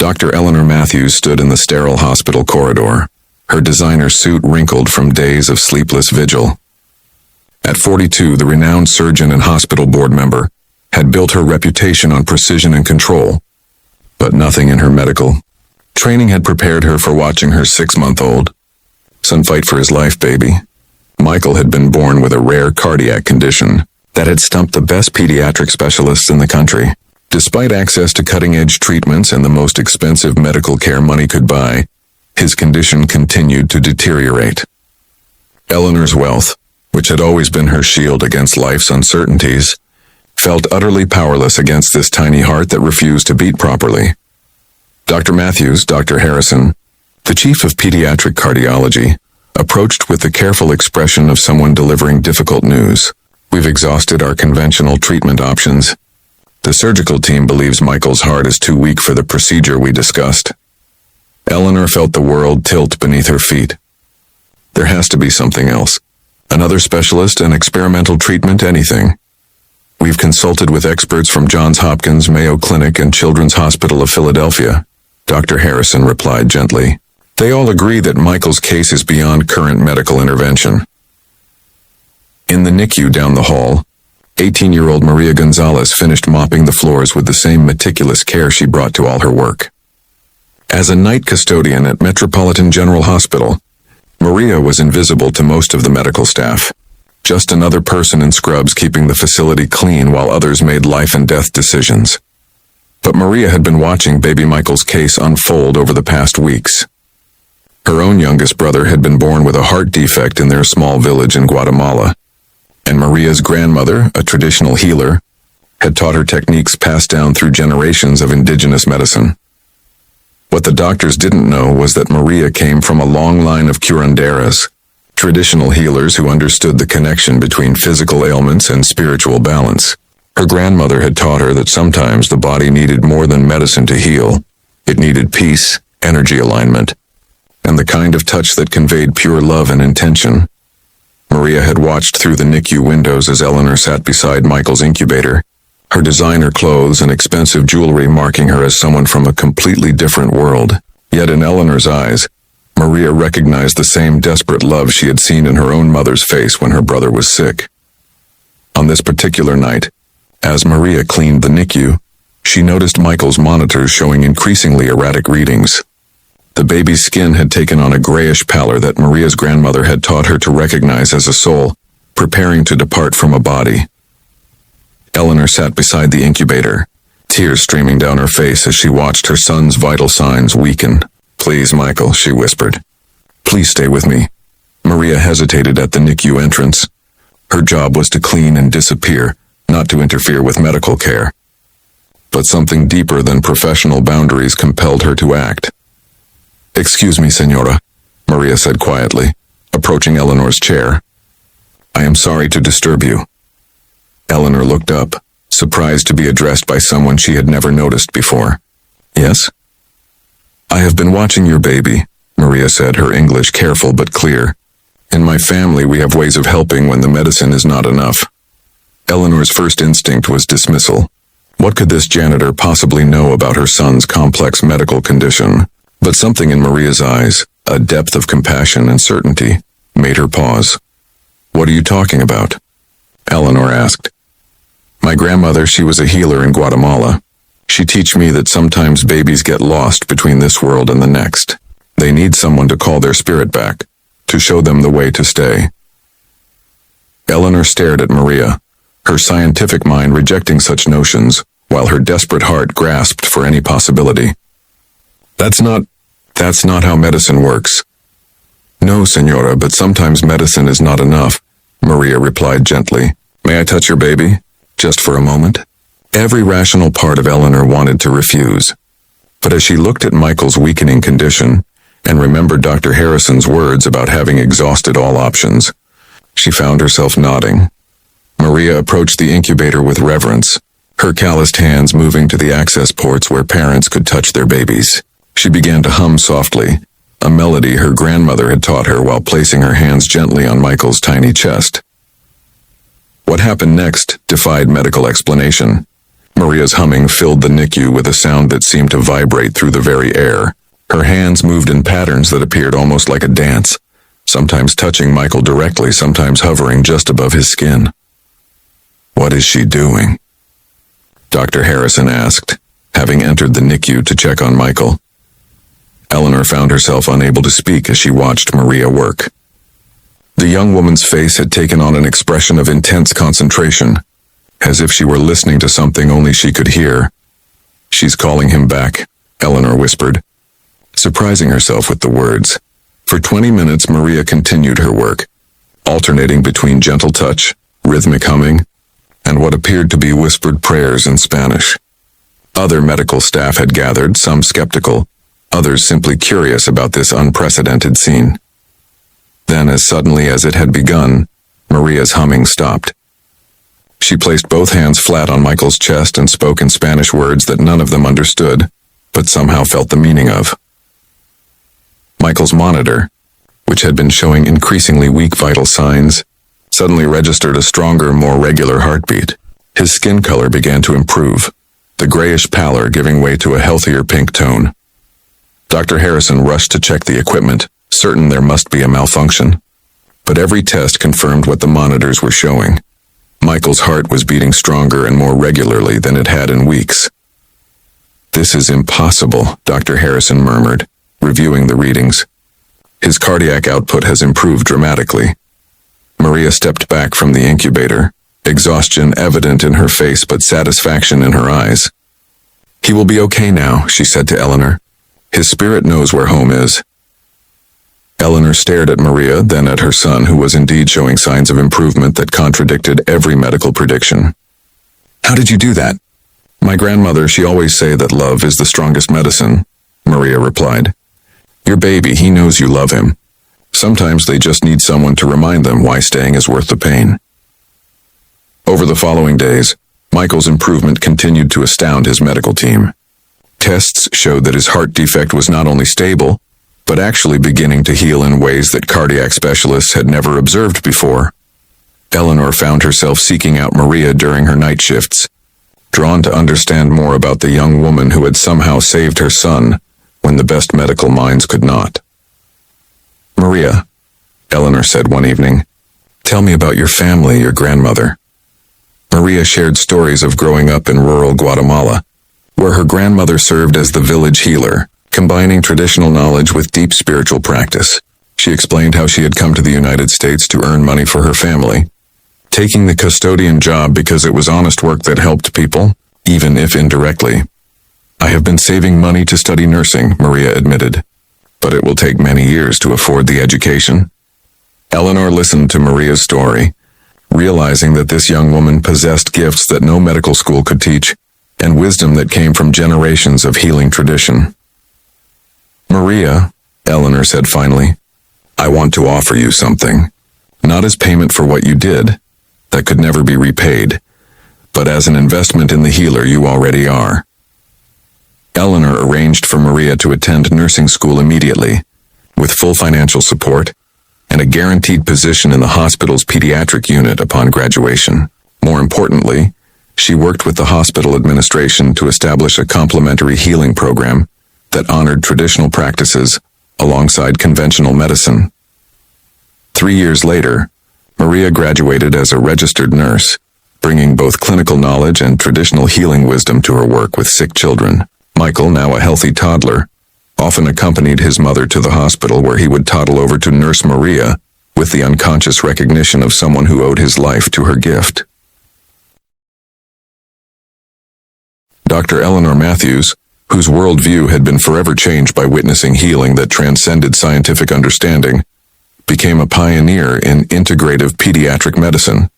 Dr. Eleanor Matthews stood in the sterile hospital corridor, her designer suit wrinkled from days of sleepless vigil. At 42, the renowned surgeon and hospital board member had built her reputation on precision and control, but nothing in her medical training had prepared her for watching her 6-month-old son fight for his life. Baby Michael had been born with a rare cardiac condition that had stumped the best pediatric specialists in the country. Despite access to cutting-edge treatments and the most expensive medical care money could buy, his condition continued to deteriorate. Eleanor's wealth, which had always been her shield against life's uncertainties, felt utterly powerless against this tiny heart that refused to beat properly. Dr. Matthews, Dr. Harrison, the chief of pediatric cardiology, approached with the careful expression of someone delivering difficult news. We've exhausted our conventional treatment options. The surgical team believes Michael's heart is too weak for the procedure we discussed. Eleanor felt the world tilt beneath her feet. There has to be something else. Another specialist, an experimental treatment, anything. We've consulted with experts from Johns Hopkins, Mayo Clinic, and Children's Hospital of Philadelphia, Dr. Harrison replied gently. They all agree that Michael's case is beyond current medical intervention. In the NICU down the hall, 18-year-old Maria Gonzalez finished mopping the floors with the same meticulous care she brought to all her work. As a night custodian at Metropolitan General Hospital, Maria was invisible to most of the medical staff. Just another person in scrubs keeping the facility clean while others made life and death decisions. But Maria had been watching baby Michael's case unfold over the past weeks. Her own youngest brother had been born with a heart defect in their small village in Guatemala, and Maria's grandmother, a traditional healer, had taught her techniques passed down through generations of indigenous medicine. What the doctors didn't know was that Maria came from a long line of curanderas, traditional healers who understood the connection between physical ailments and spiritual balance. Her grandmother had taught her that sometimes the body needed more than medicine to heal. It needed peace, energy alignment, and the kind of touch that conveyed pure love and intention. Maria had watched through the NICU windows as Eleanor sat beside Michael's incubator, her designer clothes and expensive jewelry marking her as someone from a completely different world. Yet in Eleanor's eyes, Maria recognized the same desperate love she had seen in her own mother's face when her brother was sick. On this particular night, as Maria cleaned the NICU, she noticed Michael's monitors showing increasingly erratic readings. The baby's skin had taken on a grayish pallor that Maria's grandmother had taught her to recognize as a soul, preparing to depart from a body. Eleanor sat beside the incubator, tears streaming down her face as she watched her son's vital signs weaken. "Please, Michael," she whispered. "Please stay with me." Maria hesitated at the NICU entrance. Her job was to clean and disappear, not to interfere with medical care. But something deeper than professional boundaries compelled her to act. "Excuse me, Senora," Maria said quietly, approaching Eleanor's chair. "I am sorry to disturb you." Eleanor looked up, surprised to be addressed by someone she had never noticed before. "Yes?" "I have been watching your baby," Maria said, her English careful but clear. "In my family, we have ways of helping when the medicine is not enough." Eleanor's first instinct was dismissal. What could this janitor possibly know about her son's complex medical condition? But something in Maria's eyes, a depth of compassion and certainty, made her pause. "What are you talking about?" Eleanor asked. "My grandmother, she was a healer in Guatemala. She taught me that sometimes babies get lost between this world and the next. They need someone to call their spirit back, to show them the way to stay." Eleanor stared at Maria, her scientific mind rejecting such notions, while her desperate heart grasped for any possibility. That's not how medicine works." "No, Senora, but sometimes medicine is not enough," Maria replied gently. "May I touch your baby? Just for a moment?" Every rational part of Eleanor wanted to refuse. But as she looked at Michael's weakening condition, and remembered Dr. Harrison's words about having exhausted all options, she found herself nodding. Maria approached the incubator with reverence, her calloused hands moving to the access ports where parents could touch their babies. She began to hum softly, a melody her grandmother had taught her while placing her hands gently on Michael's tiny chest. What happened next defied medical explanation. Maria's humming filled the NICU with a sound that seemed to vibrate through the very air. Her hands moved in patterns that appeared almost like a dance, sometimes touching Michael directly, sometimes hovering just above his skin. "What is she doing?" Dr. Harrison asked, having entered the NICU to check on Michael. Eleanor found herself unable to speak as she watched Maria work. The young woman's face had taken on an expression of intense concentration, as if she were listening to something only she could hear. "She's calling him back," Eleanor whispered, surprising herself with the words. For 20 minutes, Maria continued her work, alternating between gentle touch, rhythmic humming, and what appeared to be whispered prayers in Spanish. Other medical staff had gathered, some skeptical, others simply curious about this unprecedented scene. Then, as suddenly as it had begun, Maria's humming stopped. She placed both hands flat on Michael's chest and spoke in Spanish words that none of them understood, but somehow felt the meaning of. Michael's monitor, which had been showing increasingly weak vital signs, suddenly registered a stronger, more regular heartbeat. His skin color began to improve, the grayish pallor giving way to a healthier pink tone. Dr. Harrison rushed to check the equipment, certain there must be a malfunction. But every test confirmed what the monitors were showing. Michael's heart was beating stronger and more regularly than it had in weeks. "This is impossible," Dr. Harrison murmured, reviewing the readings. "His cardiac output has improved dramatically." Maria stepped back from the incubator, exhaustion evident in her face but satisfaction in her eyes. "He will be okay now," she said to Eleanor. "His spirit knows where home is." Eleanor stared at Maria, then at her son, who was indeed showing signs of improvement that contradicted every medical prediction. "How did you do that?" "My grandmother, she always say that love is the strongest medicine," Maria replied. "Your baby, he knows you love him. Sometimes they just need someone to remind them why staying is worth the pain." Over the following days, Michael's improvement continued to astound his medical team. Tests showed that his heart defect was not only stable, but actually beginning to heal in ways that cardiac specialists had never observed before. Eleanor found herself seeking out Maria during her night shifts, drawn to understand more about the young woman who had somehow saved her son when the best medical minds could not. "Maria," Eleanor said one evening, "tell me about your family, your grandmother." Maria shared stories of growing up in rural Guatemala, where her grandmother served as the village healer, combining traditional knowledge with deep spiritual practice. She explained how she had come to the United States to earn money for her family, taking the custodian job because it was honest work that helped people, even if indirectly. "I have been saving money to study nursing," Maria admitted, "but it will take many years to afford the education." Eleanor listened to Maria's story, realizing that this young woman possessed gifts that no medical school could teach, and wisdom that came from generations of healing tradition. "Maria," Eleanor said finally, "I want to offer you something, not as payment for what you did, that could never be repaid, but as an investment in the healer you already are." Eleanor arranged for Maria to attend nursing school immediately, with full financial support, and a guaranteed position in the hospital's pediatric unit upon graduation. More importantly, she worked with the hospital administration to establish a complementary healing program that honored traditional practices alongside conventional medicine. 3 years later, Maria graduated as a registered nurse, bringing both clinical knowledge and traditional healing wisdom to her work with sick children. Michael, now a healthy toddler, often accompanied his mother to the hospital, where he would toddle over to nurse Maria with the unconscious recognition of someone who owed his life to her gift. Dr. Eleanor Matthews, whose worldview had been forever changed by witnessing healing that transcended scientific understanding, became a pioneer in integrative pediatric medicine.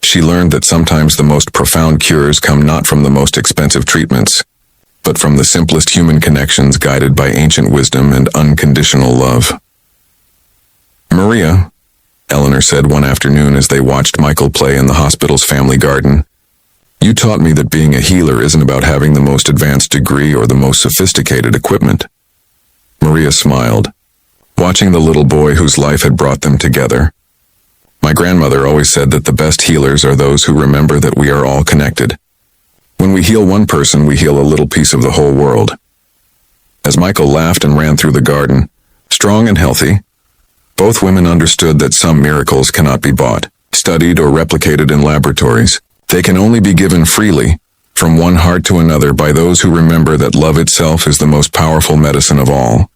She learned that sometimes the most profound cures come not from the most expensive treatments, but from the simplest human connections guided by ancient wisdom and unconditional love. "Maria," Eleanor said one afternoon as they watched Michael play in the hospital's family garden, "you taught me that being a healer isn't about having the most advanced degree or the most sophisticated equipment." Maria smiled, watching the little boy whose life had brought them together. "My grandmother always said that the best healers are those who remember that we are all connected. When we heal one person, we heal a little piece of the whole world. As Michael laughed and ran through the garden, strong and healthy, both women understood that some miracles cannot be bought, studied, or replicated in laboratories. They can only be given freely, from one heart to another, by those who remember that love itself is the most powerful medicine of all.